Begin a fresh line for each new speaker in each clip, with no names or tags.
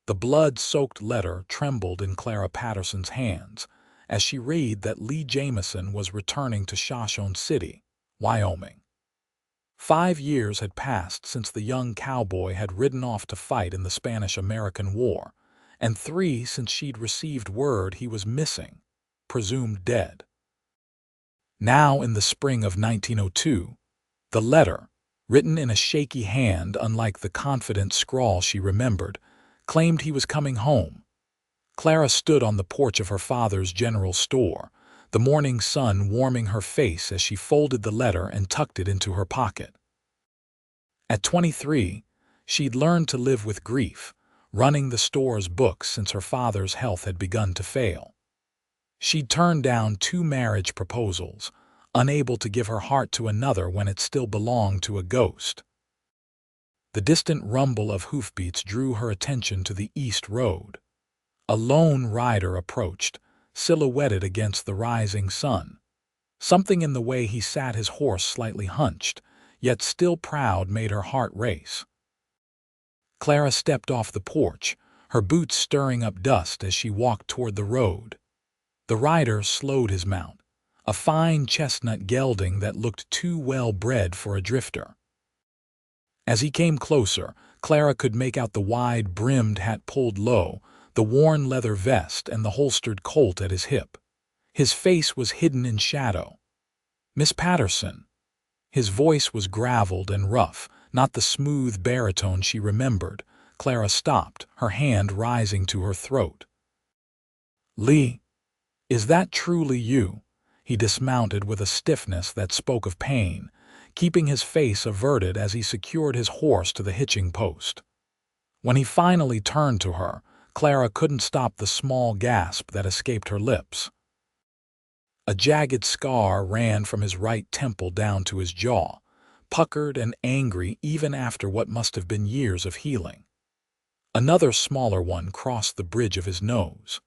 The blood-soaked letter trembled in Clara Patterson's hands as she read that Lee Jamison was returning to Shoshone City, Wyoming. 5 years had passed since the young cowboy had ridden off to fight in the Spanish-American War, and 3 since she'd received word he was missing, presumed dead. Now, in the spring of 1902, the letter, written in a shaky hand unlike the confident scrawl she remembered, claimed he was coming home. Clara stood on the porch of her father's general store, the morning sun warming her face as she folded the letter and tucked it into her pocket. At 23, she'd learned to live with grief, running the store's books since her father's health had begun to fail. She'd turned down 2 marriage proposals, unable to give her heart to another when it still belonged to a ghost. The distant rumble of hoofbeats drew her attention to the east road. A lone rider approached, silhouetted against the rising sun. Something in the way he sat his horse slightly hunched, yet still proud, made her heart race. Clara stepped off the porch, her boots stirring up dust as she walked toward the road. The rider slowed his mount, a fine chestnut gelding that looked too well-bred for a drifter. As he came closer, Clara could make out the wide-brimmed hat pulled low, the worn leather vest, and the holstered Colt at his hip. His face was hidden in shadow. "Miss Patterson." His voice was graveled and rough, not the smooth baritone she remembered. Clara stopped, her hand rising to her throat. "Lee, is that truly you?" He dismounted with a stiffness that spoke of pain, keeping his face averted as he secured his horse to the hitching post. When he finally turned to her, Clara couldn't stop the small gasp that escaped her lips. A jagged scar ran from his right temple down to his jaw, puckered and angry even after what must have been years of healing. Another smaller one crossed the bridge of his nose.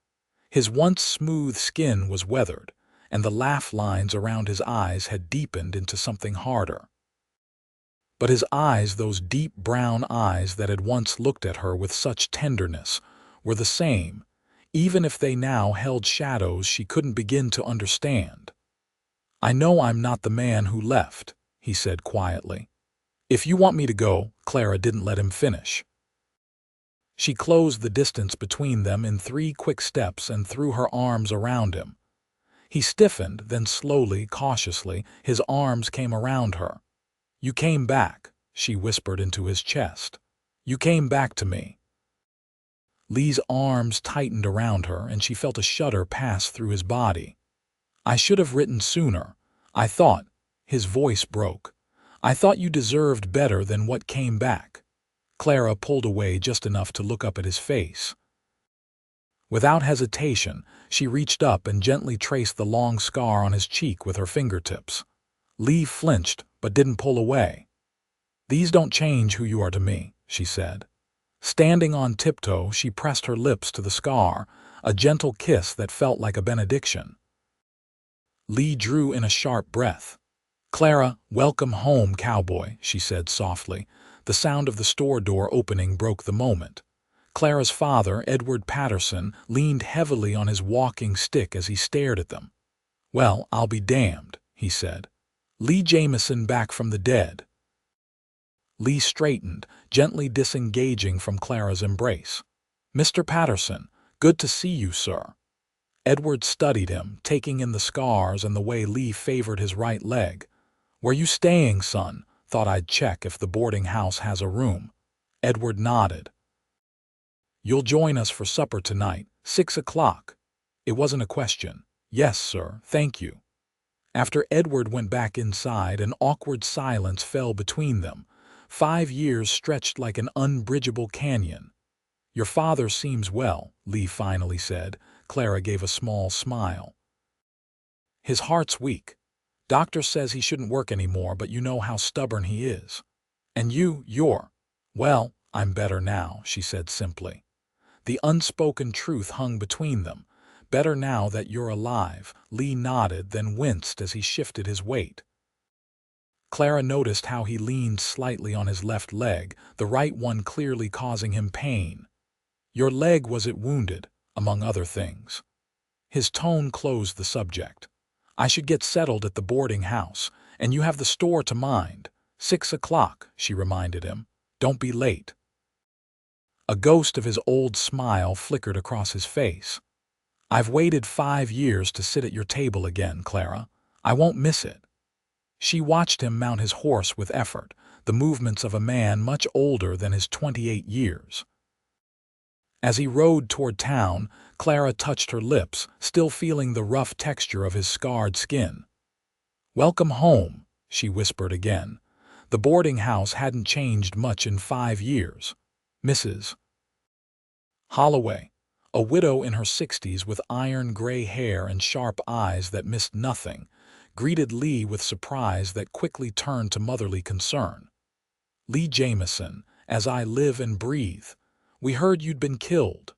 His once smooth skin was weathered, and the laugh lines around his eyes had deepened into something harder. But his eyes, those deep brown eyes that had once looked at her with such tenderness, were the same, even if they now held shadows she couldn't begin to understand. "I know I'm not the man who left," he said quietly. "If you want me to go," Clara didn't let him finish. She closed the distance between them in 3 quick steps and threw her arms around him. He stiffened, then slowly, cautiously, his arms came around her. "You came back," she whispered into his chest. "You came back to me." Lee's arms tightened around her, and she felt a shudder pass through his body. "I should have written sooner. I thought," his voice broke, "I thought you deserved better than what came back." Clara pulled away just enough to look up at his face. Without hesitation, she reached up and gently traced the long scar on his cheek with her fingertips. Lee flinched, but didn't pull away. "These don't change who you are to me," she said. Standing on tiptoe, she pressed her lips to the scar, a gentle kiss that felt like a benediction. Lee drew in a sharp breath. "Clara, welcome home, cowboy," she said softly. The sound of the store door opening broke the moment. Clara's father, Edward Patterson, leaned heavily on his walking stick as he stared at them. "Well, I'll be damned," he said. "Lee Jamison back from the dead." Lee straightened, gently disengaging from Clara's embrace. "Mr. Patterson, good to see you, sir." Edward studied him, taking in the scars and the way Lee favored his right leg. "Where you staying, son? Thought I'd check if the boarding house has a room." Edward nodded. "You'll join us for supper tonight, 6 o'clock. It wasn't a question. "Yes, sir, thank you." After Edward went back inside, an awkward silence fell between them. 5 years stretched like an unbridgeable canyon. "Your father seems well," Lee finally said. Clara gave a small smile. "His heart's weak. Doctor says he shouldn't work anymore, but you know how stubborn he is. And you're—" "Well, I'm better now," she said simply. The unspoken truth hung between them. "Better now that you're alive." Lee nodded, then winced as he shifted his weight. Clara noticed how he leaned slightly on his left leg, the right one clearly causing him pain. Your leg was it wounded, among other things. His tone closed the subject. I should get settled at the boarding house, and you have the store to mind. 6 o'clock, she reminded him. Don't be late. A ghost of his old smile flickered across his face. I've waited 5 years to sit at your table again, Clara. I won't miss it. She watched him mount his horse with effort, the movements of a man much older than his 28 years. As he rode toward town, Clara touched her lips, still feeling the rough texture of his scarred skin. Welcome home, she whispered again. The boarding house hadn't changed much in 5 years. Mrs. Holloway, a widow in her 60s with iron-gray hair and sharp eyes that missed nothing, greeted Lee with surprise that quickly turned to motherly concern. Lee Jamison, as I live and breathe. We heard you'd been killed.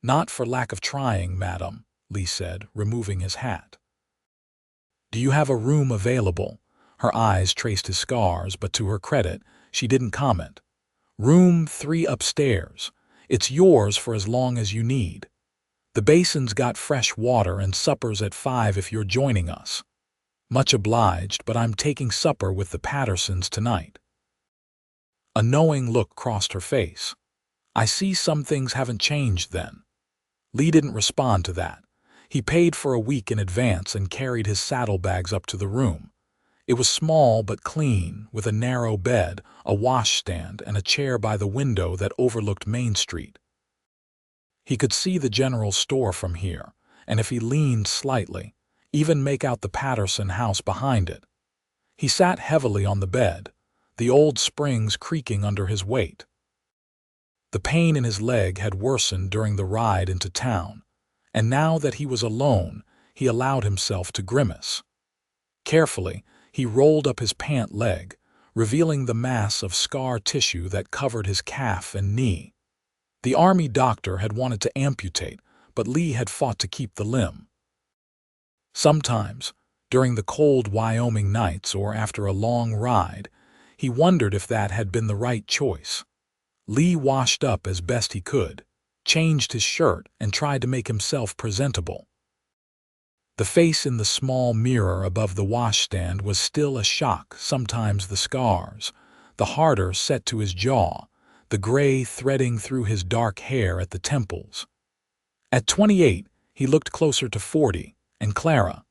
Not for lack of trying, madam, Lee said, removing his hat. Do you have a room available? Her eyes traced his scars, but to her credit, she didn't comment. Room 3 upstairs. It's yours for as long as you need. The basin's got fresh water and supper's at 5 if you're joining us. Much obliged, but I'm taking supper with the Pattersons tonight. A knowing look crossed her face. I see some things haven't changed then. Lee didn't respond to that. He paid for a week in advance and carried his saddlebags up to the room. It was small but clean, with a narrow bed, a washstand, and a chair by the window that overlooked Main Street. He could see the general store from here, and if he leaned slightly, even make out the Patterson house behind it. He sat heavily on the bed, the old springs creaking under his weight. The pain in his leg had worsened during the ride into town, and now that he was alone, he allowed himself to grimace. Carefully, he rolled up his pant leg, revealing the mass of scar tissue that covered his calf and knee. The army doctor had wanted to amputate, but Lee had fought to keep the limb. Sometimes, during the cold Wyoming nights or after a long ride, he wondered if that had been the right choice. Lee washed up as best he could, changed his shirt, and tried to make himself presentable. The face in the small mirror above the washstand was still a shock, sometimes the scars, the harder set to his jaw, the gray threading through his dark hair at the temples. At 28, he looked closer to 40, and Clara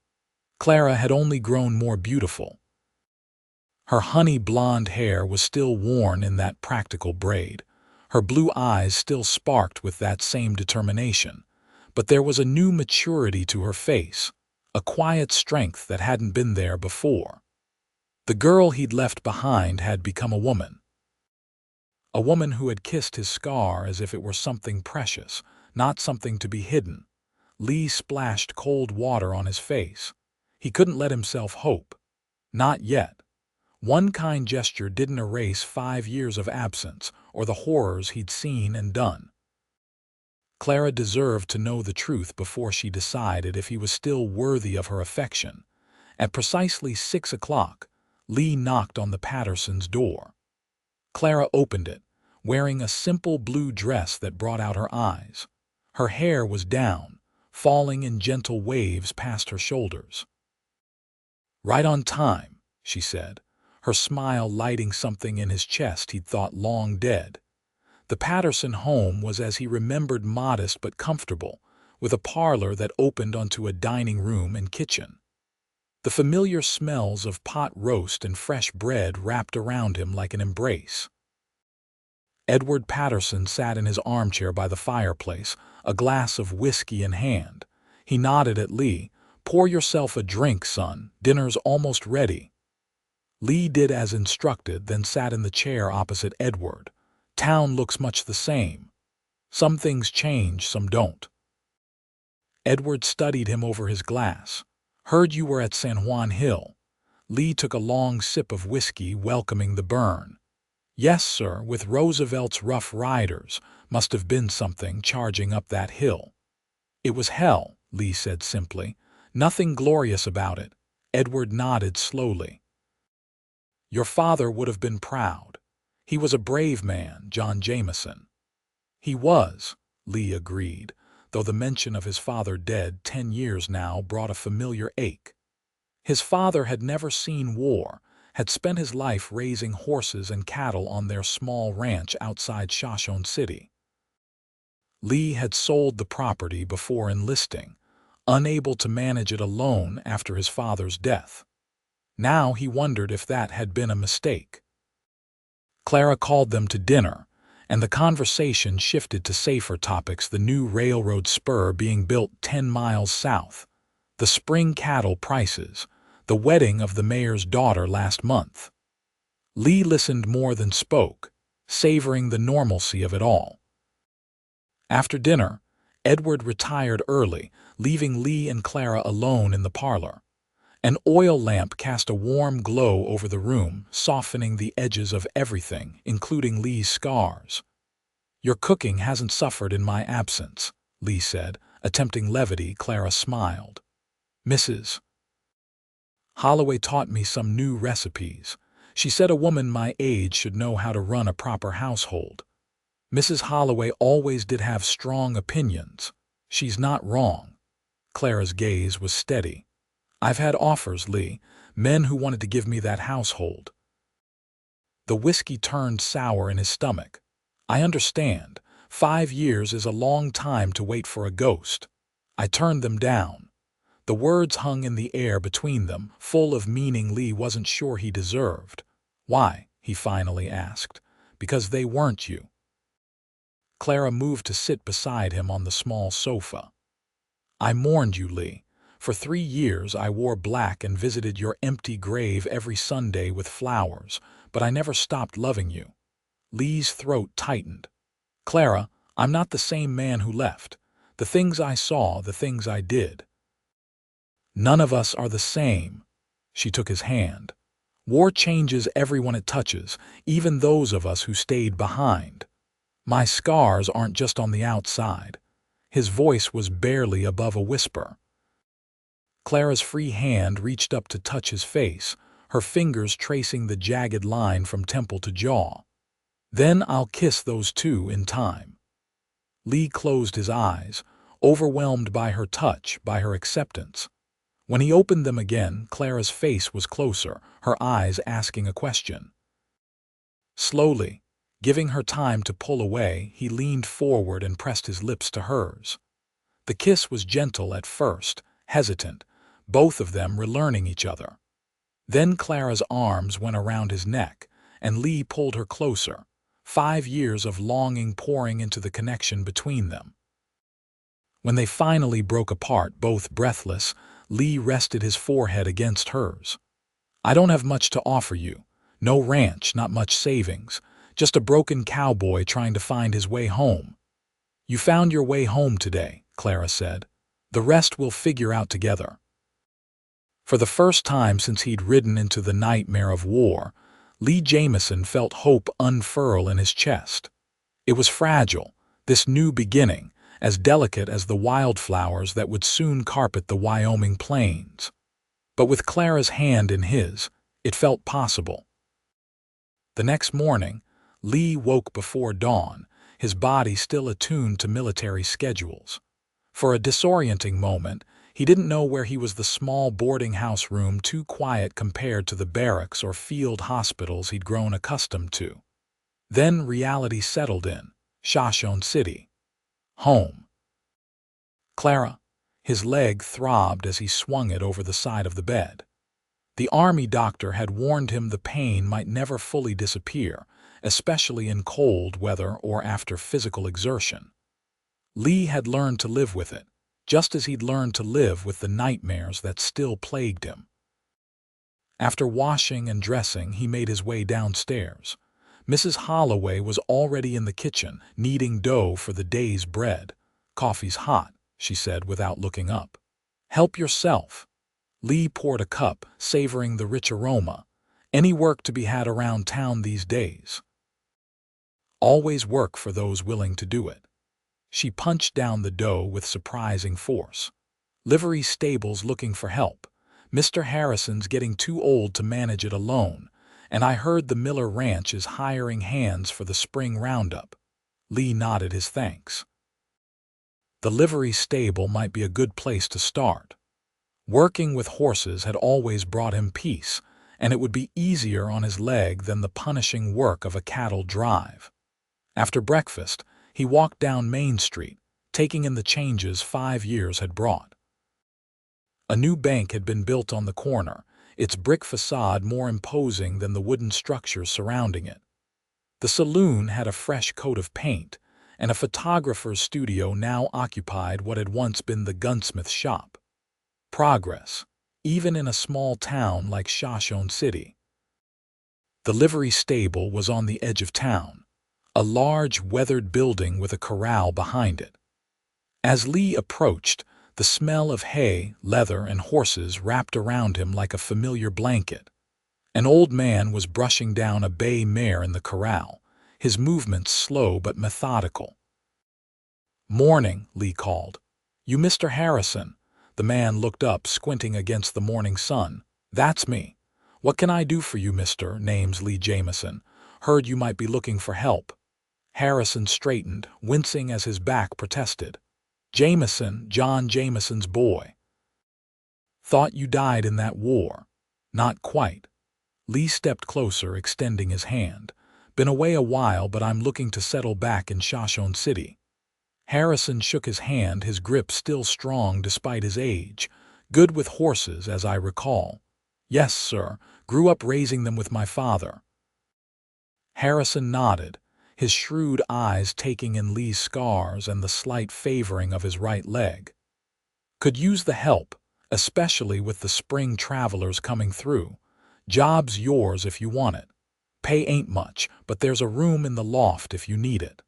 had only grown more beautiful. Her honey blonde hair was still worn in that practical braid. Her blue eyes still sparked with that same determination, but there was a new maturity to her face, a quiet strength that hadn't been there before. The girl he'd left behind had become a woman who had kissed his scar as if it were something precious, not something to be hidden. Lee splashed cold water on his face. He couldn't let himself hope. Not yet. One kind gesture didn't erase 5 years of absence or the horrors he'd seen and done. Clara deserved to know the truth before she decided if he was still worthy of her affection. At precisely 6 o'clock, Lee knocked on the Pattersons' door. Clara opened it, wearing a simple blue dress that brought out her eyes. Her hair was down, falling in gentle waves past her shoulders. Right on time, she said, her smile lighting something in his chest he'd thought long dead. The Patterson home was as he remembered, modest but comfortable, with a parlor that opened onto a dining room and kitchen. The familiar smells of pot roast and fresh bread wrapped around him like an embrace. Edward Patterson sat in his armchair by the fireplace, a glass of whiskey in hand. He nodded at Lee. "Pour yourself a drink, son. Dinner's almost ready." Lee did as instructed, then sat in the chair opposite Edward. Town looks much the same. Some things change, some don't. Edward studied him over his glass. "Heard you were at San Juan Hill." Lee took a long sip of whiskey, welcoming the burn. "Yes, sir, with Roosevelt's Rough Riders. Must have been something charging up that hill." "It was hell," Lee said simply. "Nothing glorious about it." Edward nodded slowly. "Your father would have been proud. He was a brave man, John Jamison." He was, Lee agreed, though the mention of his father dead 10 years now brought a familiar ache. His father had never seen war, had spent his life raising horses and cattle on their small ranch outside Shoshone City. Lee had sold the property before enlisting, unable to manage it alone after his father's death. Now he wondered if that had been a mistake. Clara called them to dinner, and the conversation shifted to safer topics: the new railroad spur being built 10 miles south, the spring cattle prices, the wedding of the mayor's daughter last month. Lee listened more than spoke, savoring the normalcy of it all. After dinner, Edward retired early, leaving Lee and Clara alone in the parlor. An oil lamp cast a warm glow over the room, softening the edges of everything, including Lee's scars. "Your cooking hasn't suffered in my absence," Lee said. Attempting levity, Clara smiled. "Mrs. Holloway taught me some new recipes. She said a woman my age should know how to run a proper household. Mrs. Holloway always did have strong opinions. She's not wrong." Clara's gaze was steady. "I've had offers, Lee, men who wanted to give me that household." The whiskey turned sour in his stomach. "I understand. 5 years is a long time to wait for a ghost. I turned them down." The words hung in the air between them, full of meaning Lee wasn't sure he deserved. "Why?" he finally asked. "Because they weren't you." Clara moved to sit beside him on the small sofa. "I mourned you, Lee. For 3 years I wore black and visited your empty grave every Sunday with flowers, but I never stopped loving you." Lee's throat tightened. "Clara, I'm not the same man who left. The things I saw, the things I did." "None of us are the same." She took his hand. "War changes everyone it touches, even those of us who stayed behind. My scars aren't just on the outside." His voice was barely above a whisper. Clara's free hand reached up to touch his face, her fingers tracing the jagged line from temple to jaw. "Then I'll kiss those too in time." Lee closed his eyes, overwhelmed by her touch, by her acceptance. When he opened them again, Clara's face was closer, her eyes asking a question. Slowly, giving her time to pull away, he leaned forward and pressed his lips to hers. The kiss was gentle at first, hesitant, both of them relearning each other. Then Clara's arms went around his neck, and Lee pulled her closer, 5 years of longing pouring into the connection between them. When they finally broke apart, both breathless, Lee rested his forehead against hers. "I don't have much to offer you. No ranch, not much savings. Just a broken cowboy trying to find his way home." "You found your way home today," Clara said. "The rest we'll figure out together." For the first time since he'd ridden into the nightmare of war, Lee Jamison felt hope unfurl in his chest. It was fragile, this new beginning, as delicate as the wildflowers that would soon carpet the Wyoming plains. But with Clara's hand in his, it felt possible. The next morning, Lee woke before dawn, his body still attuned to military schedules. For a disorienting moment, he didn't know where he was. The small boarding house room too quiet compared to the barracks or field hospitals he'd grown accustomed to. Then reality settled in. Shoshone City. Home. "Clara." His leg throbbed as he swung it over the side of the bed. The army doctor had warned him the pain might never fully disappear, especially in cold weather or after physical exertion. Lee had learned to live with it, just as he'd learned to live with the nightmares that still plagued him. After washing and dressing, he made his way downstairs. Mrs. Holloway was already in the kitchen, kneading dough for the day's bread. "Coffee's hot," she said without looking up. "Help yourself." Lee poured a cup, savoring the rich aroma. Any work to be had around town these days? Always work for those willing to do it. She punched down the dough with surprising force. "Livery stables looking for help. Mr. Harrison's getting too old to manage it alone, and I heard the Miller Ranch is hiring hands for the spring roundup." Lee nodded his thanks. The livery stable might be a good place to start. Working with horses had always brought him peace, and it would be easier on his leg than the punishing work of a cattle drive. After breakfast, he walked down Main Street, taking in the changes 5 years had brought. A new bank had been built on the corner, its brick facade more imposing than the wooden structures surrounding it. The saloon had a fresh coat of paint, and a photographer's studio now occupied what had once been the gunsmith shop. Progress, even in a small town like Shoshone City. The livery stable was on the edge of town, a large, weathered building with a corral behind it. As Lee approached, the smell of hay, leather, and horses wrapped around him like a familiar blanket. An old man was brushing down a bay mare in the corral, his movements slow but methodical. "Morning," Lee called. "You Mr. Harrison?" The man looked up, squinting against the morning sun. "That's me. What can I do for you, mister? Name's Lee Jamison. Heard you might be looking for help." Harrison straightened, wincing as his back protested. "Jamison, John Jamison's boy." "Thought you died in that war." "Not quite." Lee stepped closer, extending his hand. "Been away a while, but I'm looking to settle back in Shoshone City." Harrison shook his hand, his grip still strong despite his age. "Good with horses, as I recall." "Yes, sir. Grew up raising them with my father." Harrison nodded, his shrewd eyes taking in Lee's scars and the slight favoring of his right leg. "Could use the help, especially with the spring travelers coming through. Job's yours if you want it. Pay ain't much, but there's a room in the loft if you need it."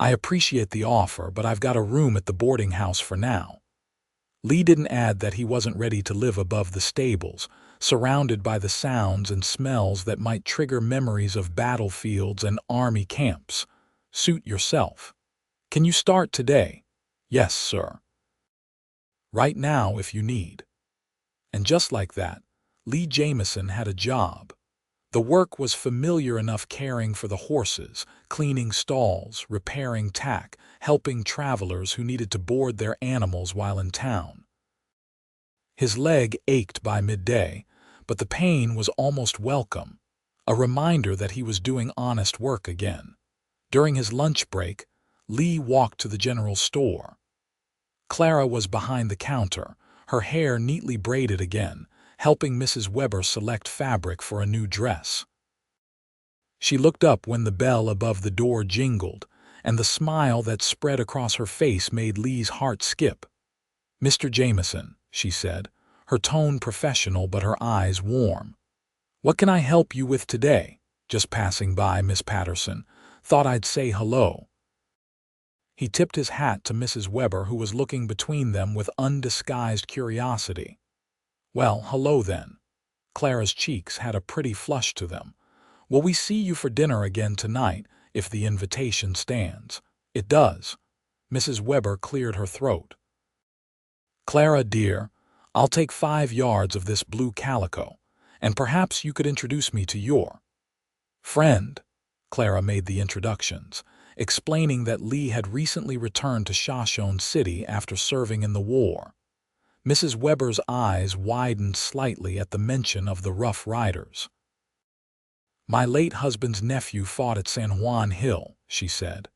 "I appreciate the offer, but I've got a room at the boarding house for now." Lee didn't add that he wasn't ready to live above the stables, surrounded by the sounds and smells that might trigger memories of battlefields and army camps. "Suit yourself." "Can you start today?" "Yes, sir." "Right now if you need." And just like that, Lee Jamison had a job. The work was familiar enough, caring for the horses, cleaning stalls, repairing tack, helping travelers who needed to board their animals while in town. His leg ached by midday, but the pain was almost welcome, a reminder that he was doing honest work again. During his lunch break, Lee walked to the general store. Clara was behind the counter, her hair neatly braided again, helping Mrs. Weber select fabric for a new dress. She looked up when the bell above the door jingled, and the smile that spread across her face made Lee's heart skip. "Mr. Jamison," she said, her tone professional but her eyes warm. "What can I help you with today?" "Just passing by, Miss Patterson. Thought I'd say hello." He tipped his hat to Mrs. Weber, who was looking between them with undisguised curiosity. "Well, hello then." Clara's cheeks had a pretty flush to them. "Will we see you for dinner again tonight, if the invitation stands?" "It does." Mrs. Weber cleared her throat. "Clara, dear, I'll take 5 yards of this blue calico, and perhaps you could introduce me to your friend." Clara made the introductions, explaining that Lee had recently returned to Shoshone City after serving in the war. Mrs. Weber's eyes widened slightly at the mention of the Rough Riders. "My late husband's nephew fought at San Juan Hill," she said.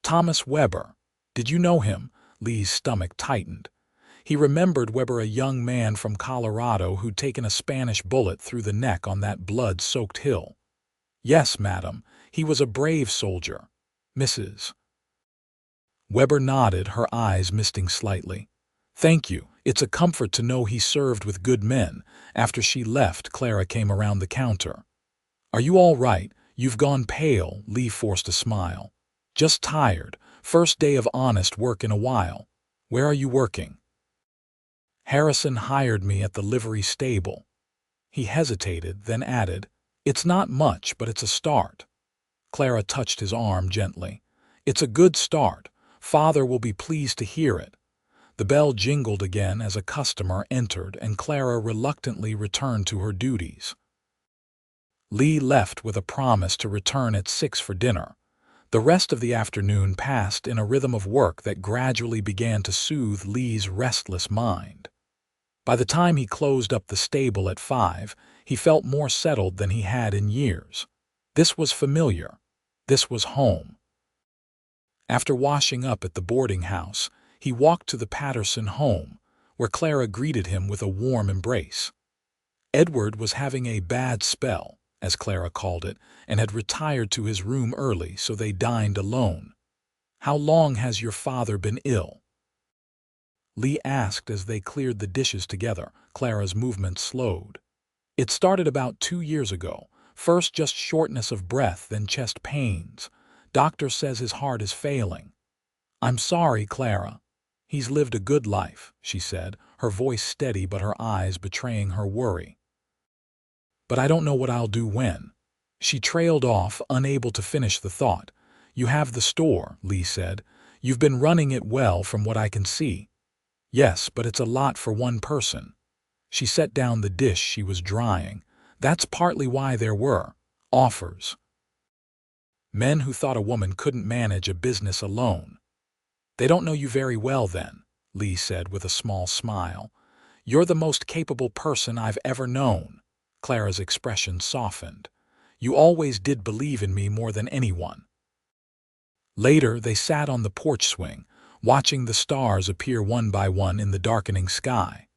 "Thomas Weber. Did you know him?" Lee's stomach tightened. He remembered Weber, a young man from Colorado who'd taken a Spanish bullet through the neck on that blood-soaked hill. "Yes, madam. He was a brave soldier." Mrs. Weber nodded, her eyes misting slightly. "Thank you. It's a comfort to know he served with good men." After she left, Clara came around the counter. "Are you all right? You've gone pale." Lee forced a smile. "Just tired. First day of honest work in a while." "Where are you working?" "Harrison hired me at the livery stable." He hesitated, then added, "It's not much, but it's a start." Clara touched his arm gently. "It's a good start. Father will be pleased to hear it." The bell jingled again as a customer entered, and Clara reluctantly returned to her duties. Lee left with a promise to return at 6 for dinner. The rest of the afternoon passed in a rhythm of work that gradually began to soothe Lee's restless mind. By the time he closed up the stable at 5, he felt more settled than he had in years. This was familiar. This was home. After washing up at the boarding house, he walked to the Patterson home, where Clara greeted him with a warm embrace. Edward was having a bad spell, as Clara called it, and had retired to his room early, so they dined alone. "How long has your father been ill?" Lee asked as they cleared the dishes together. Clara's movements slowed. "It started about 2 years ago. First just shortness of breath, then chest pains. Doctor says his heart is failing." "I'm sorry, Clara. He's lived a good life," she said, her voice steady but her eyes betraying her worry. "But I don't know what I'll do when." She trailed off, unable to finish the thought. "You have the store," Lee said. "You've been running it well from what I can see." "Yes, but it's a lot for one person." She set down the dish she was drying. "That's partly why there were offers. Men who thought a woman couldn't manage a business alone." "They don't know you very well then," Lee said with a small smile. "You're the most capable person I've ever known." Clara's expression softened. "You always did believe in me more than anyone." Later, they sat on the porch swing, watching the stars appear one by one in the darkening sky.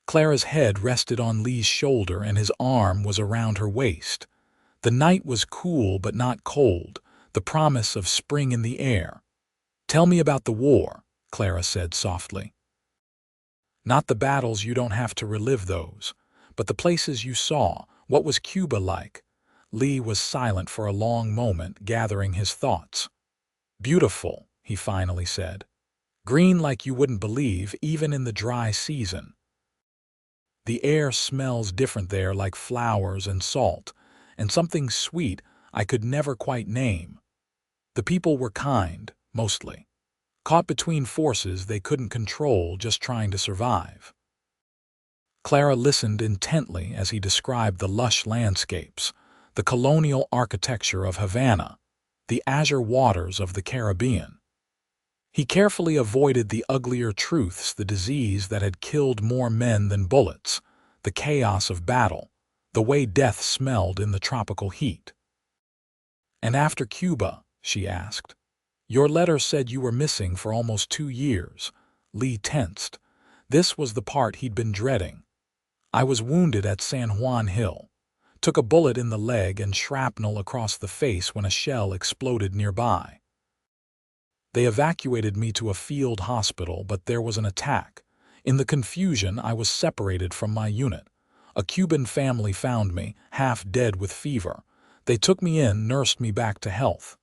Clara's head rested on Lee's shoulder and his arm was around her waist. The night was cool but not cold, the promise of spring in the air. "Tell me about the war," Clara said softly. "Not the battles, you don't have to relive those. But the places you saw, what was Cuba like?" Lee was silent for a long moment, gathering his thoughts. "Beautiful," he finally said. "Green like you wouldn't believe, even in the dry season. The air smells different there, like flowers and salt, and something sweet I could never quite name. The people were kind, mostly. Caught between forces they couldn't control, just trying to survive." Clara listened intently as he described the lush landscapes, the colonial architecture of Havana, the azure waters of the Caribbean. He carefully avoided the uglier truths, the disease that had killed more men than bullets, the chaos of battle, the way death smelled in the tropical heat. "And after Cuba?" she asked. "Your letter said you were missing for almost 2 years." Lee tensed. This was the part he'd been dreading. "I was wounded at San Juan Hill. Took a bullet in the leg and shrapnel across the face when a shell exploded nearby. They evacuated me to a field hospital, but there was an attack. In the confusion, I was separated from my unit. A Cuban family found me, half dead with fever. They took me in, nursed me back to health."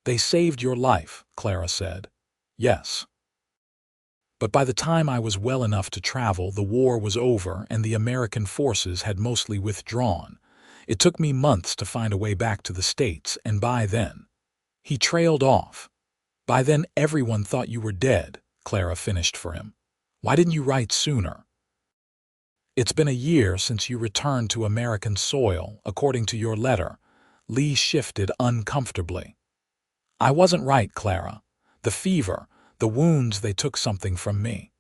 "They saved your life," Clara said. "Yes. But by the time I was well enough to travel, the war was over and the American forces had mostly withdrawn. It took me months to find a way back to the States, and by then—" He trailed off. "By then everyone thought you were dead," Clara finished for him. "Why didn't you write sooner?" "It's been a year since you returned to American soil, according to your letter." Lee shifted uncomfortably. "I wasn't right, Clara. The fever, the wounds, they took something from me.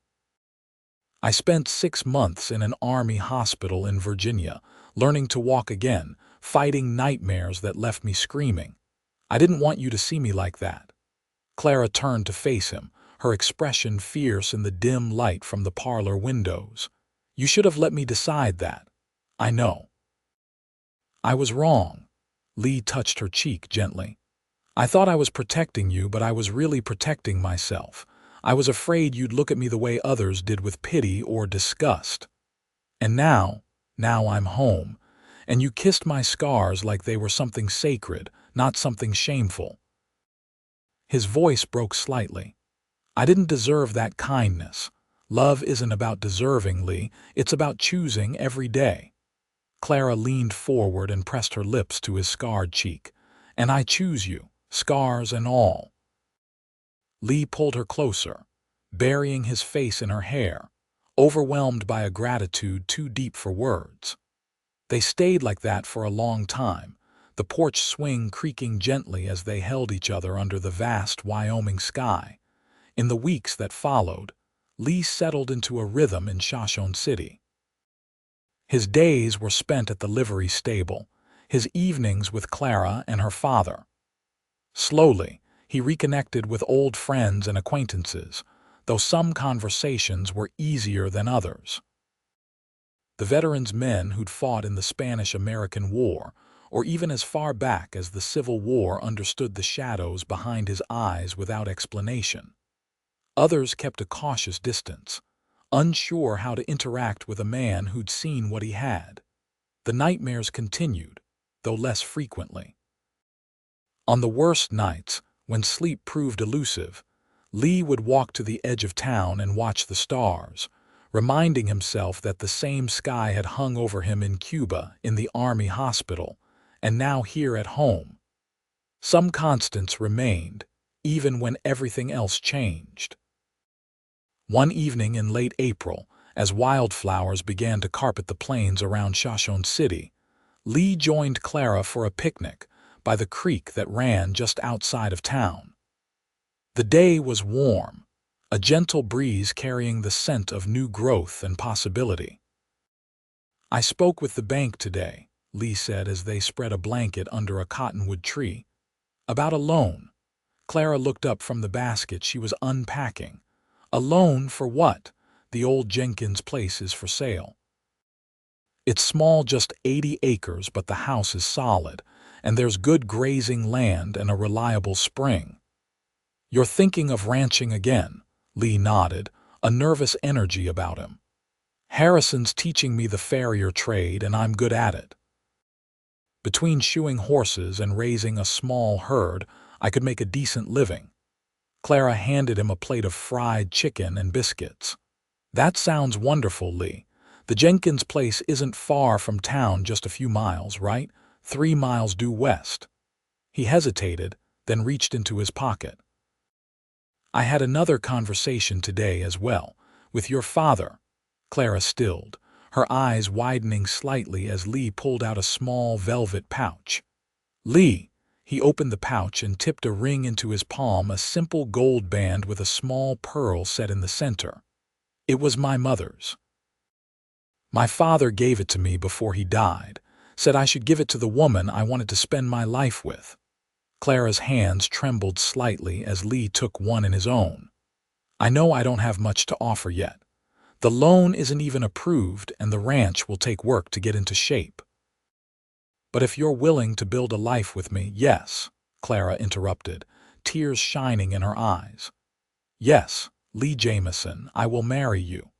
I spent 6 months in an army hospital in Virginia, learning to walk again, fighting nightmares that left me screaming. I didn't want you to see me like that." Clara turned to face him, her expression fierce in the dim light from the parlor windows. "You should have let me decide that. I know. I was wrong." Lee touched her cheek gently. "I thought I was protecting you, but I was really protecting myself. I was afraid you'd look at me the way others did, with pity or disgust. And now I'm home, and you kissed my scars like they were something sacred, not something shameful." His voice broke slightly. "I didn't deserve that kindness. Love isn't about deserving, Lee. It's about choosing every day." Clara leaned forward and pressed her lips to his scarred cheek. "And I choose you, scars and all." Lee pulled her closer, burying his face in her hair, overwhelmed by a gratitude too deep for words. They stayed like that for a long time, the porch swing creaking gently as they held each other under the vast Wyoming sky. In the weeks that followed, Lee settled into a rhythm in Shoshone City. His days were spent at the livery stable, his evenings with Clara and her father. Slowly, he reconnected with old friends and acquaintances, though some conversations were easier than others. The veterans' men who'd fought in the Spanish-American War, or even as far back as the Civil War, understood the shadows behind his eyes without explanation. Others kept a cautious distance, unsure how to interact with a man who'd seen what he had. The nightmares continued, though less frequently. On the worst nights, when sleep proved elusive, Lee would walk to the edge of town and watch the stars, reminding himself that the same sky had hung over him in Cuba, in the Army hospital, and now here at home. Some constants remained, even when everything else changed. One evening in late April, as wildflowers began to carpet the plains around Shoshone City, Lee joined Clara for a picnic by the creek that ran just outside of town. The day was warm, a gentle breeze carrying the scent of new growth and possibility. "I spoke with the bank today," Lee said as they spread a blanket under a cottonwood tree. "About a loan." Clara looked up from the basket she was unpacking. "A loan for what?" "The old Jenkins place is for sale. It's small, just 80 acres, but the house is solid, and there's good grazing land and a reliable spring." "You're thinking of ranching again?" Lee nodded, a nervous energy about him. "Harrison's teaching me the farrier trade, and I'm good at it. Between shoeing horses and raising a small herd, I could make a decent living." Clara handed him a plate of fried chicken and biscuits. "That sounds wonderful, Lee. The Jenkins place isn't far from town, just a few miles, right? 3 miles due west." He hesitated, then reached into his pocket. "I had another conversation today as well, with your father." Clara stilled, her eyes widening slightly as Lee pulled out a small velvet pouch. "Lee." He opened the pouch and tipped a ring into his palm, a simple gold band with a small pearl set in the center. "It was my mother's. My father gave it to me before he died, said I should give it to the woman I wanted to spend my life with." Clara's hands trembled slightly as Lee took one in his own. "I know I don't have much to offer yet. The loan isn't even approved, and the ranch will take work to get into shape. But if you're willing to build a life with me—" "Yes," Clara interrupted, tears shining in her eyes. "Yes, Lee Jamison, I will marry you."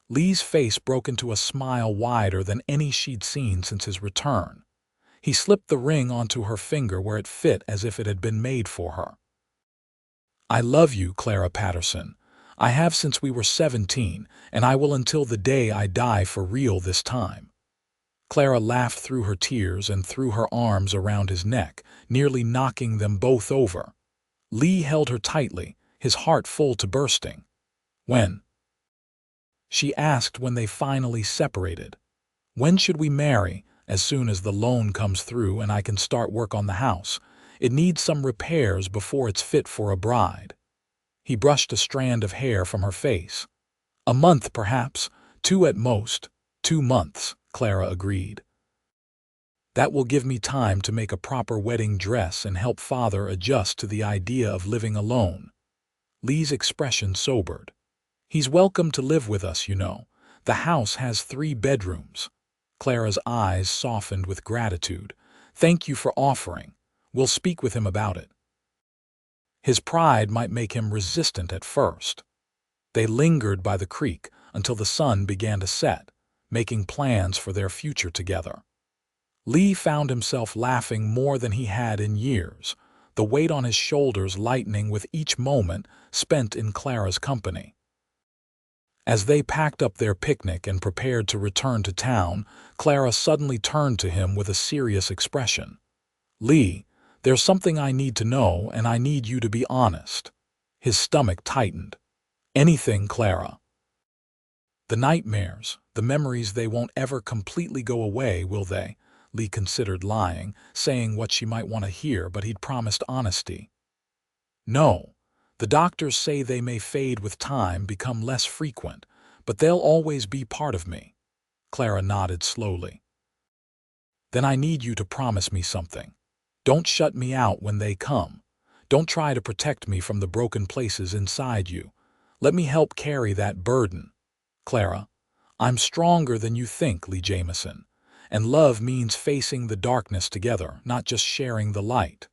Lee's face broke into a smile wider than any she'd seen since his return. He slipped the ring onto her finger where it fit as if it had been made for her. "I love you, Clara Patterson. I have since we were 17, and I will until the day I die, for real this time." Clara laughed through her tears and threw her arms around his neck, nearly knocking them both over. Lee held her tightly, his heart full to bursting. "When?" she asked when they finally separated. "When should we marry?" "As soon as the loan comes through and I can start work on the house. It needs some repairs before it's fit for a bride." He brushed a strand of hair from her face. "A month, perhaps. 2 at most." 2 months, Clara agreed. "That will give me time to make a proper wedding dress and help Father adjust to the idea of living alone." Lee's expression sobered. "He's welcome to live with us, you know. The house has 3 bedrooms. Clara's eyes softened with gratitude. "Thank you for offering. We'll speak with him about it." His pride might make him resistant at first. They lingered by the creek until the sun began to set, making plans for their future together. Lee found himself laughing more than he had in years, the weight on his shoulders lightening with each moment spent in Clara's company. As they packed up their picnic and prepared to return to town, Clara suddenly turned to him with a serious expression. "Lee, there's something I need to know, and I need you to be honest." His stomach tightened. "Anything, Clara." "The nightmares, the memories, they won't ever completely go away, will they?" Lee considered lying, saying what she might want to hear, but he'd promised honesty. No, the doctors say they may fade with time, become less frequent, but they'll always be part of me. Clara nodded slowly. Then I need you to promise me something. Don't shut me out when they come. Don't try to protect me from the broken places inside you. Let me help carry that burden. Clara, I'm stronger than you think, Lee Jamison, and love means facing the darkness together, not just sharing the light.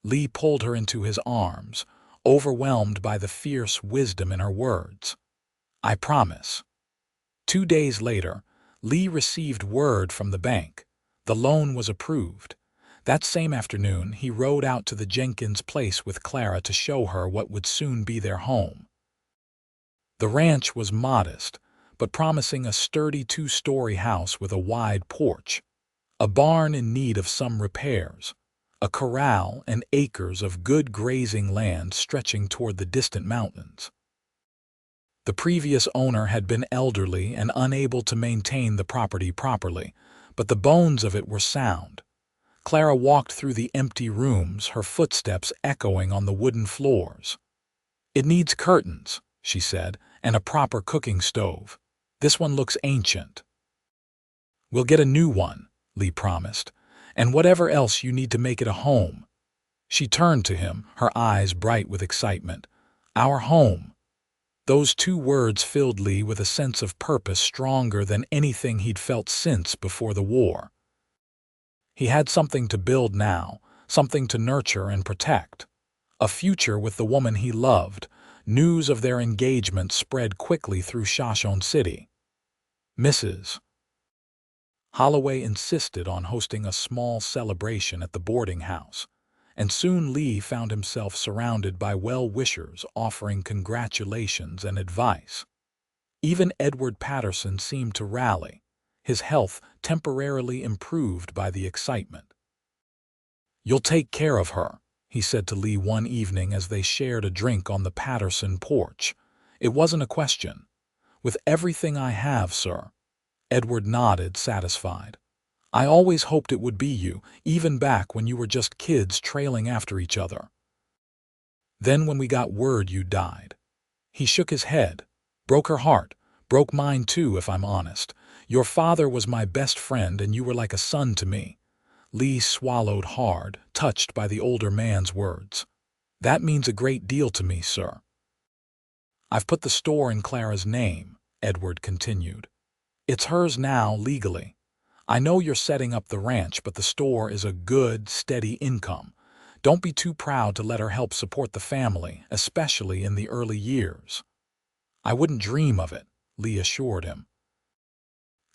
Lee pulled her into his arms, overwhelmed by the fierce wisdom in her words. I promise. 2 days later, Lee received word from the bank. The loan was approved. That same afternoon, he rode out to the Jenkins place with Clara to show her what would soon be their home. The ranch was modest, but promising a sturdy 2-story house with a wide porch, a barn in need of some repairs, a corral, and acres of good grazing land stretching toward the distant mountains. The previous owner had been elderly and unable to maintain the property properly, but the bones of it were sound. Clara walked through the empty rooms, her footsteps echoing on the wooden floors. It needs curtains, she said, and a proper cooking stove. This one looks ancient. We'll get a new one, Lee promised, and whatever else you need to make it a home. She turned to him, her eyes bright with excitement. Our home. Those 2 words filled Lee with a sense of purpose stronger than anything he'd felt since before the war. He had something to build now, something to nurture and protect. A future with the woman he loved. News of their engagement spread quickly through Shoshone City. Mrs. Holloway insisted on hosting a small celebration at the boarding house, and soon Lee found himself surrounded by well-wishers offering congratulations and advice. Even Edward Patterson seemed to rally, his health temporarily improved by the excitement. You'll take care of her, he said to Lee one evening as they shared a drink on the Patterson porch. It wasn't a question. With everything I have, sir. Edward nodded, satisfied. I always hoped it would be you, even back when you were just kids trailing after each other. Then when we got word you died. He shook his head. Broke her heart. Broke mine too, if I'm honest. Your father was my best friend and you were like a son to me. Lee swallowed hard, touched by the older man's words. That means a great deal to me, sir. I've put the store in Clara's name, Edward continued. It's hers now, legally. I know you're setting up the ranch, but the store is a good, steady income. Don't be too proud to let her help support the family, especially in the early years. I wouldn't dream of it, Lee assured him.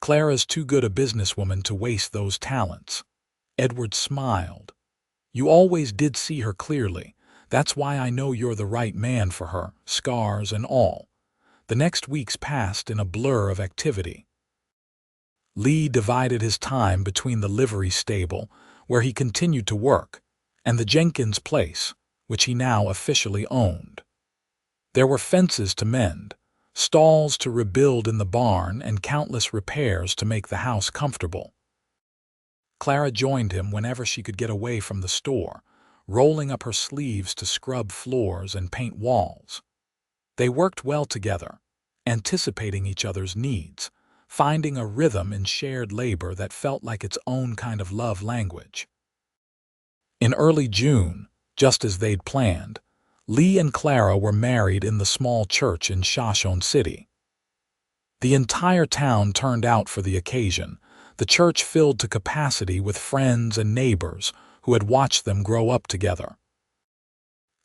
Clara's too good a businesswoman to waste those talents. Edward smiled. You always did see her clearly. That's why I know you're the right man for her, scars and all. The next weeks passed in a blur of activity. Lee divided his time between the livery stable, where he continued to work, and the Jenkins place, which he now officially owned. There were fences to mend, stalls to rebuild in the barn, and countless repairs to make the house comfortable. Clara joined him whenever she could get away from the store, rolling up her sleeves to scrub floors and paint walls. They worked well together, anticipating each other's needs, finding a rhythm in shared labor that felt like its own kind of love language. In early June, just as they'd planned, Lee and Clara were married in the small church in Shoshone City. The entire town turned out for the occasion, the church filled to capacity with friends and neighbors who had watched them grow up together.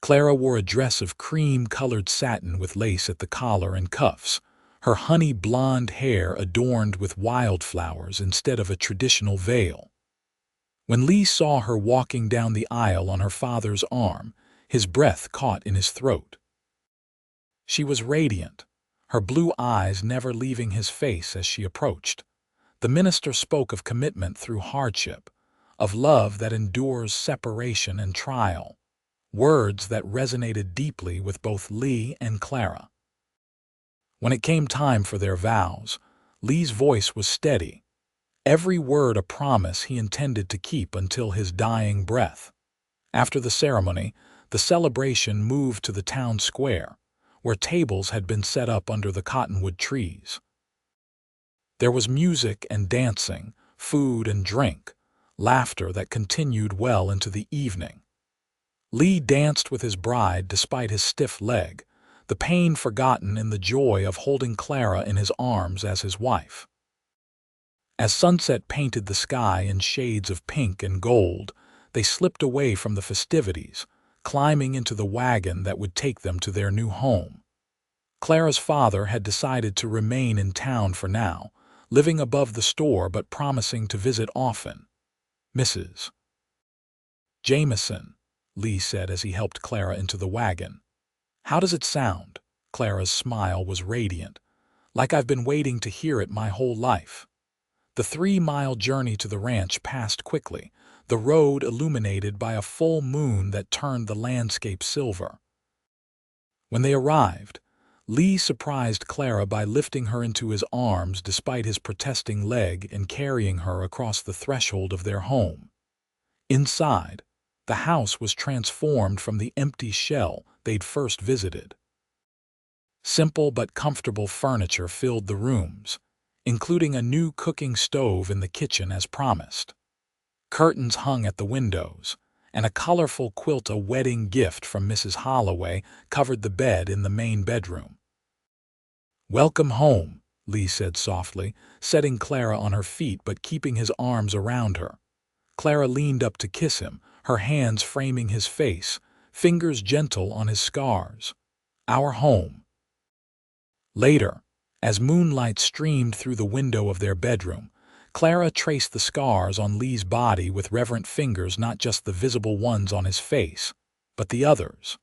Clara wore a dress of cream-colored satin with lace at the collar and cuffs, her honey blonde hair adorned with wildflowers instead of a traditional veil. When Lee saw her walking down the aisle on her father's arm, his breath caught in his throat. She was radiant, her blue eyes never leaving his face as she approached. The minister spoke of commitment through hardship, of love that endures separation and trial, words that resonated deeply with both Lee and Clara. When it came time for their vows, Lee's voice was steady. every word a promise he intended to keep until his dying breath. After the ceremony, the celebration moved to the town square, where tables had been set up under the cottonwood trees. There was music and dancing, food and drink, laughter that continued well into the evening. Lee danced with his bride despite his stiff leg, the pain forgotten in the joy of holding Clara in his arms as his wife. As sunset painted the sky in shades of pink and gold, they slipped away from the festivities, climbing into the wagon that would take them to their new home. Clara's father had decided to remain in town for now, living above the store but promising to visit often. "Mrs. Jamison," Lee said as he helped Clara into the wagon. "How does it sound?" Clara's smile was radiant. "Like I've been waiting to hear it my whole life." The 3-mile journey to the ranch passed quickly, the road illuminated by a full moon that turned the landscape silver. When they arrived, Lee surprised Clara by lifting her into his arms despite his protesting leg and carrying her across the threshold of their home. Inside, the house was transformed from the empty shell they'd first visited. Simple but comfortable furniture filled the rooms, including a new cooking stove in the kitchen as promised. Curtains hung at the windows, and a colorful quilt, a wedding gift from Mrs. Holloway, covered the bed in the main bedroom. "Welcome home," Lee said softly, setting Clara on her feet but keeping his arms around her. Clara leaned up to kiss him, her hands framing his face, fingers gentle on his scars. "Our home." Later, as moonlight streamed through the window of their bedroom, Clara traced the scars on Lee's body with reverent fingers, not just the visible ones on his face, but the others.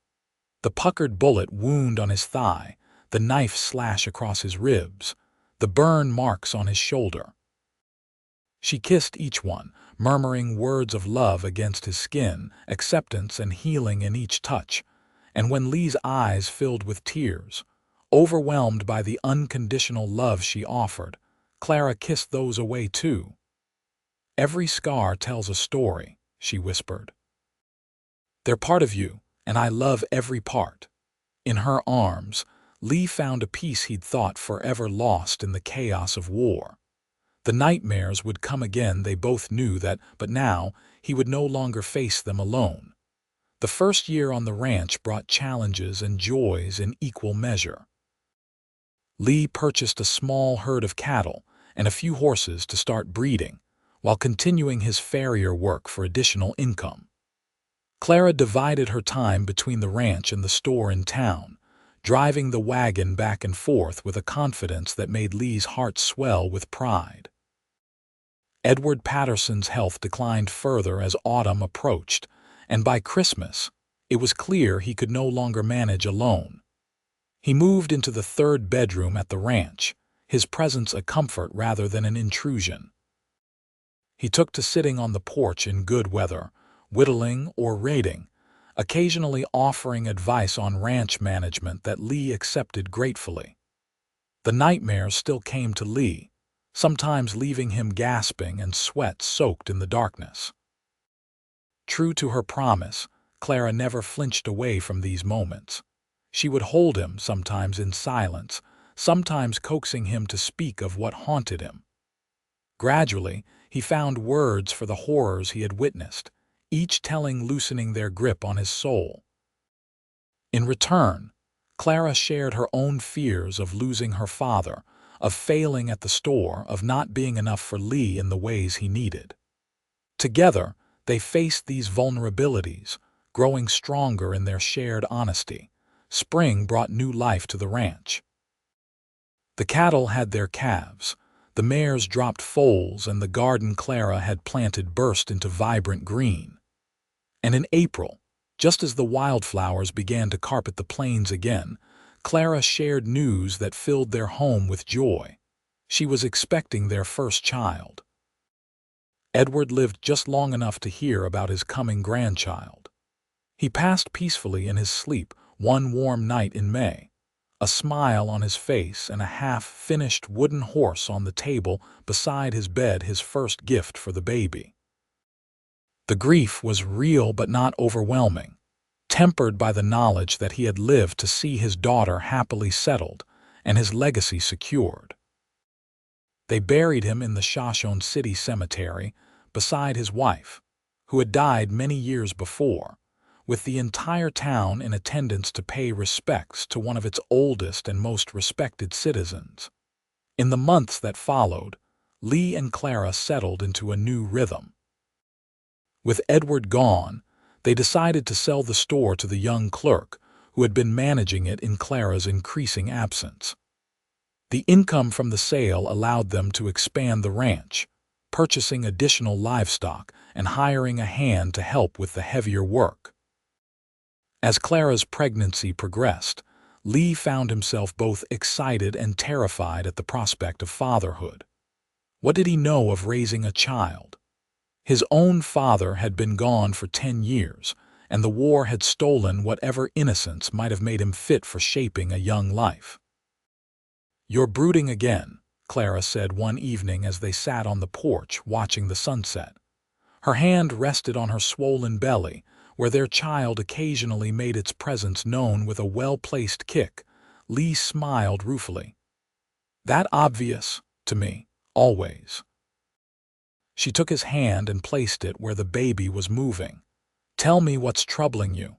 The puckered bullet wound on his thigh, the knife slash across his ribs, the burn marks on his shoulder. She kissed each one, murmuring words of love against his skin, acceptance and healing in each touch, and when Lee's eyes filled with tears, overwhelmed by the unconditional love she offered, Clara kissed those away too. "Every scar tells a story," she whispered. "They're part of you, and I love every part." In her arms, Lee found a peace he'd thought forever lost in the chaos of war. The nightmares would come again, they both knew that, but now he would no longer face them alone. The first year on the ranch brought challenges and joys in equal measure. Lee purchased a small herd of cattle and a few horses to start breeding, while continuing his farrier work for additional income. Clara divided her time between the ranch and the store in town, driving the wagon back and forth with a confidence that made Lee's heart swell with pride. Edward Patterson's health declined further as autumn approached, and by Christmas, it was clear he could no longer manage alone. He moved into the 3rd bedroom at the ranch, his presence a comfort rather than an intrusion. He took to sitting on the porch in good weather, whittling or raiding, occasionally offering advice on ranch management that Lee accepted gratefully. The nightmares still came to Lee, sometimes leaving him gasping and sweat-soaked in the darkness. True to her promise, Clara never flinched away from these moments. She would hold him, sometimes in silence, sometimes coaxing him to speak of what haunted him. Gradually, he found words for the horrors he had witnessed, each telling loosening their grip on his soul. In return, Clara shared her own fears of losing her father, of failing at the store, of not being enough for Lee in the ways he needed. Together, they faced these vulnerabilities, growing stronger in their shared honesty. Spring brought new life to the ranch. The cattle had their calves, the mares dropped foals, and the garden Clara had planted burst into vibrant green. And in April, just as the wildflowers began to carpet the plains again, Clara shared news that filled their home with joy. She was expecting their first child. Edward lived just long enough to hear about his coming grandchild. He passed peacefully in his sleep one warm night in May. a smile on his face and a half-finished wooden horse on the table beside his bed, his first gift for the baby. The grief was real but not overwhelming, tempered by the knowledge that he had lived to see his daughter happily settled and his legacy secured. They buried him in the Shoshone City cemetery beside his wife, who had died many years before, with the entire town in attendance to pay respects to one of its oldest and most respected citizens. In the months that followed, Lee and Clara settled into a new rhythm. With Edward gone, they decided to sell the store to the young clerk who had been managing it in Clara's increasing absence. The income from the sale allowed them to expand the ranch, purchasing additional livestock and hiring a hand to help with the heavier work. As Clara's pregnancy progressed, Lee found himself both excited and terrified at the prospect of fatherhood. What did he know of raising a child? His own father had been gone for 10 years, and the war had stolen whatever innocence might have made him fit for shaping a young life. "You're brooding again," Clara said one evening as they sat on the porch watching the sunset. Her hand rested on her swollen belly, where their child occasionally made its presence known with a well-placed kick. Lee smiled ruefully. "That obvious to me, always." She took his hand and placed it where the baby was moving. "Tell me what's troubling you."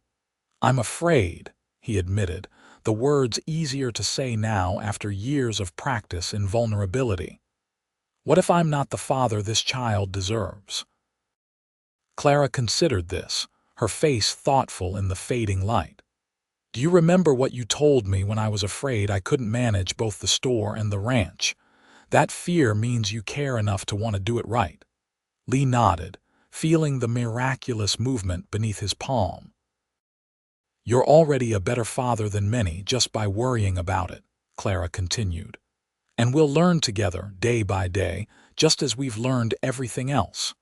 "I'm afraid," he admitted, the words easier to say now after years of practice in vulnerability. "What if I'm not the father this child deserves?" Clara considered this, her face thoughtful in the fading light. "Do you remember what you told me when I was afraid I couldn't manage both the store and the ranch? That fear means you care enough to want to do it right." Lee nodded, feeling the miraculous movement beneath his palm. "You're already a better father than many just by worrying about it," Clara continued. "And we'll learn together, day by day, just as we've learned everything else."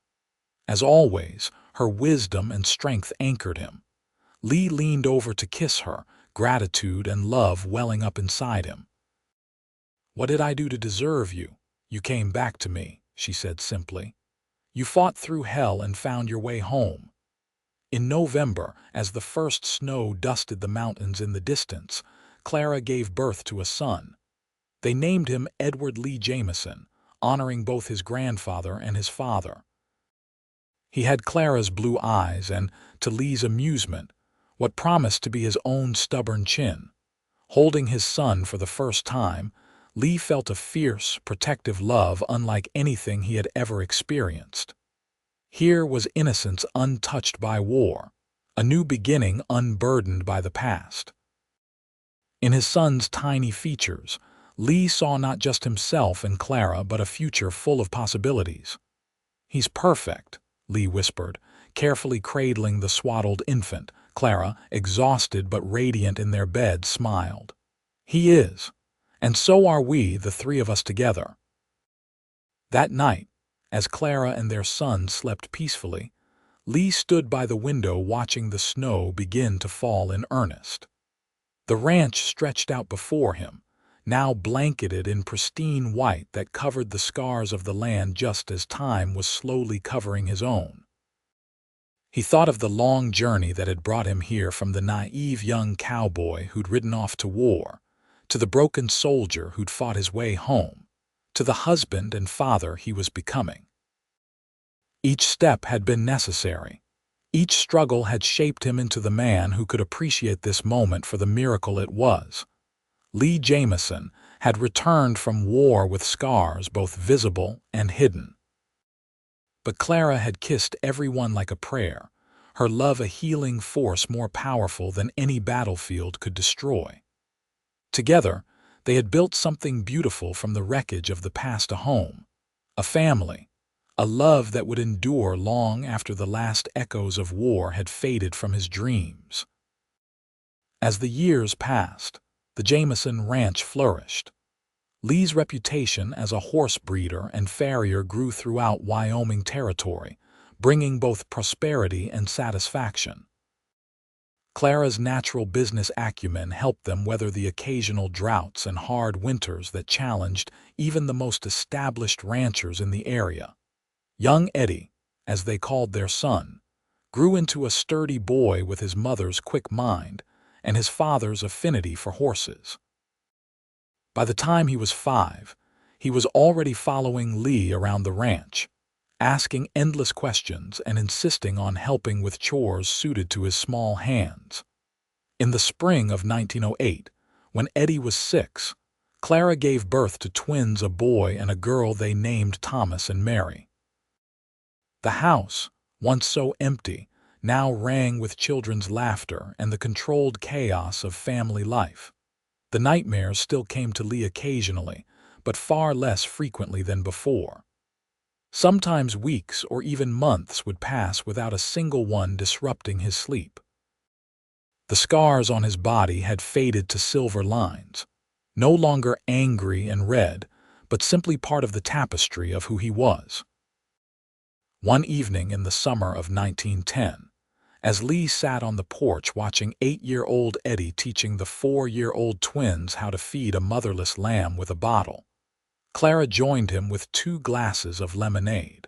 As always, her wisdom and strength anchored him. Lee leaned over to kiss her, gratitude and love welling up inside him. "What did I do to deserve you? You came back to me," she said simply. "You fought through hell and found your way home." In November, as the first snow dusted the mountains in the distance, Clara gave birth to a son. They named him Edward Lee Jamison, honoring both his grandfather and his father. He had Clara's blue eyes and, to Lee's amusement, what promised to be his own stubborn chin. Holding his son for the first time, Lee felt a fierce, protective love unlike anything he had ever experienced. Here was innocence untouched by war, a new beginning unburdened by the past. In his son's tiny features, Lee saw not just himself and Clara but a future full of possibilities. "He's perfect," Lee whispered, carefully cradling the swaddled infant. Clara, exhausted but radiant in their bed, smiled. "He is. And so are we, the three of us together." That night, as Clara and their son slept peacefully, Lee stood by the window watching the snow begin to fall in earnest. The ranch stretched out before him, now blanketed in pristine white that covered the scars of the land just as time was slowly covering his own. He thought of the long journey that had brought him here, from the naive young cowboy who'd ridden off to war, to the broken soldier who'd fought his way home, to the husband and father he was becoming. Each step had been necessary. Each struggle had shaped him into the man who could appreciate this moment for the miracle it was. Lee Jamison had returned from war with scars both visible and hidden. But Clara had kissed everyone like a prayer, her love a healing force more powerful than any battlefield could destroy. Together, they had built something beautiful from the wreckage of the past: a home, a family, a love that would endure long after the last echoes of war had faded from his dreams. As the years passed, the Jamison ranch flourished. Lee's reputation as a horse breeder and farrier grew throughout Wyoming territory, bringing both prosperity and satisfaction. Clara's natural business acumen helped them weather the occasional droughts and hard winters that challenged even the most established ranchers in the area. Young Eddie, as they called their son, grew into a sturdy boy with his mother's quick mind and his father's affinity for horses. By the time he was 5, he was already following Lee around the ranch, asking endless questions and insisting on helping with chores suited to his small hands. In the spring of 1908, when Eddie was 6, Clara gave birth to twins, a boy and a girl they named Thomas and Mary. The house, once so empty, now rang with children's laughter and the controlled chaos of family life. The nightmares still came to Lee occasionally, but far less frequently than before. Sometimes weeks or even months would pass without a single one disrupting his sleep. The scars on his body had faded to silver lines, no longer angry and red, but simply part of the tapestry of who he was. One evening in the summer of 1910, as Lee sat on the porch watching 8-year-old Eddie teaching the 4-year-old twins how to feed a motherless lamb with a bottle, Clara joined him with 2 glasses of lemonade.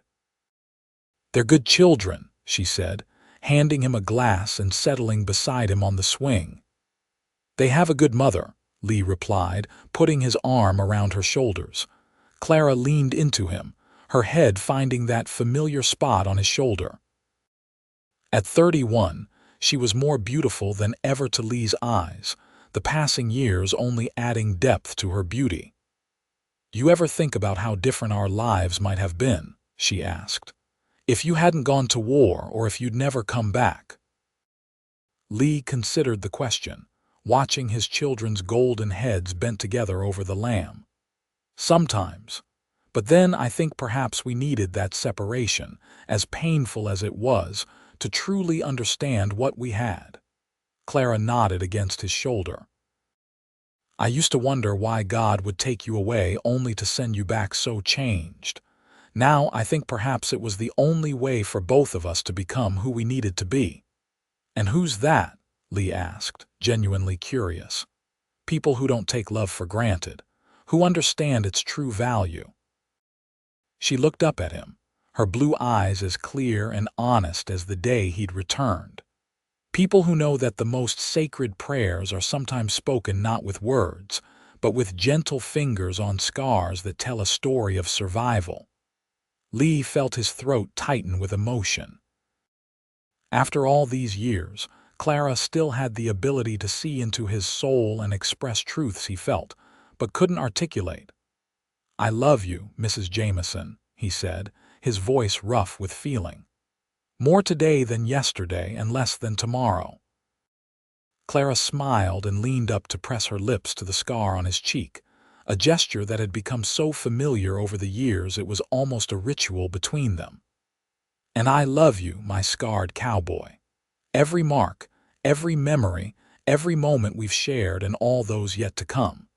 "They're good children," she said, handing him a glass and settling beside him on the swing. "They have a good mother," Lee replied, putting his arm around her shoulders. Clara leaned into him, her head finding that familiar spot on his shoulder. At 31, she was more beautiful than ever to Lee's eyes, the passing years only adding depth to her beauty. "You ever think about how different our lives might have been?" she asked. "If you hadn't gone to war or if you'd never come back?" Lee considered the question, watching his children's golden heads bent together over the lamb. "Sometimes. But then I think perhaps we needed that separation, as painful as it was, to truly understand what we had." Clara nodded against his shoulder. "I used to wonder why God would take you away only to send you back so changed. Now I think perhaps it was the only way for both of us to become who we needed to be." "And who's that?" Lee asked, genuinely curious. "People who don't take love for granted, who understand its true value." She looked up at him, her blue eyes as clear and honest as the day he'd returned. "People who know that the most sacred prayers are sometimes spoken not with words, but with gentle fingers on scars that tell a story of survival." Lee felt his throat tighten with emotion. After all these years, Clara still had the ability to see into his soul and express truths he felt, but couldn't articulate. "I love you, Mrs. Jamison," he said, his voice rough with feeling. "More today than yesterday and less than tomorrow." Clara smiled and leaned up to press her lips to the scar on his cheek, a gesture that had become so familiar over the years it was almost a ritual between them. "And I love you, my scarred cowboy. Every mark, every memory, every moment we've shared and all those yet to come."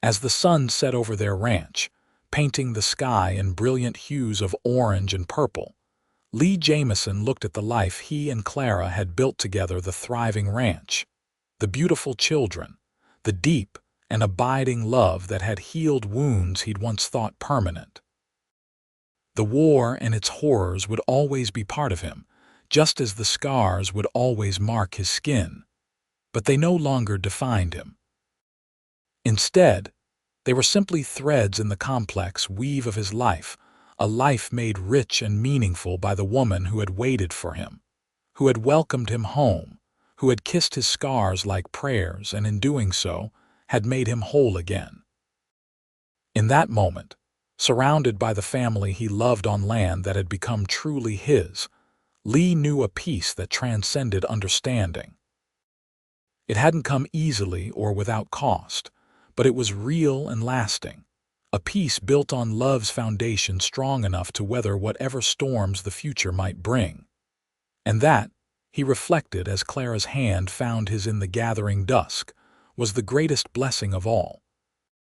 As the sun set over their ranch, painting the sky in brilliant hues of orange and purple, Lee Jamison looked at the life he and Clara had built together, the thriving ranch, the beautiful children, the deep and abiding love that had healed wounds he'd once thought permanent. The war and its horrors would always be part of him, just as the scars would always mark his skin, but they no longer defined him. Instead, they were simply threads in the complex weave of his life, a life made rich and meaningful by the woman who had waited for him, who had welcomed him home, who had kissed his scars like prayers and in doing so had made him whole again. In that moment, surrounded by the family he loved on land that had become truly his, Lee knew a peace that transcended understanding. It hadn't come easily or without cost, but it was real and lasting, a peace built on love's foundation strong enough to weather whatever storms the future might bring. And that, he reflected as Clara's hand found his in the gathering dusk, was the greatest blessing of all.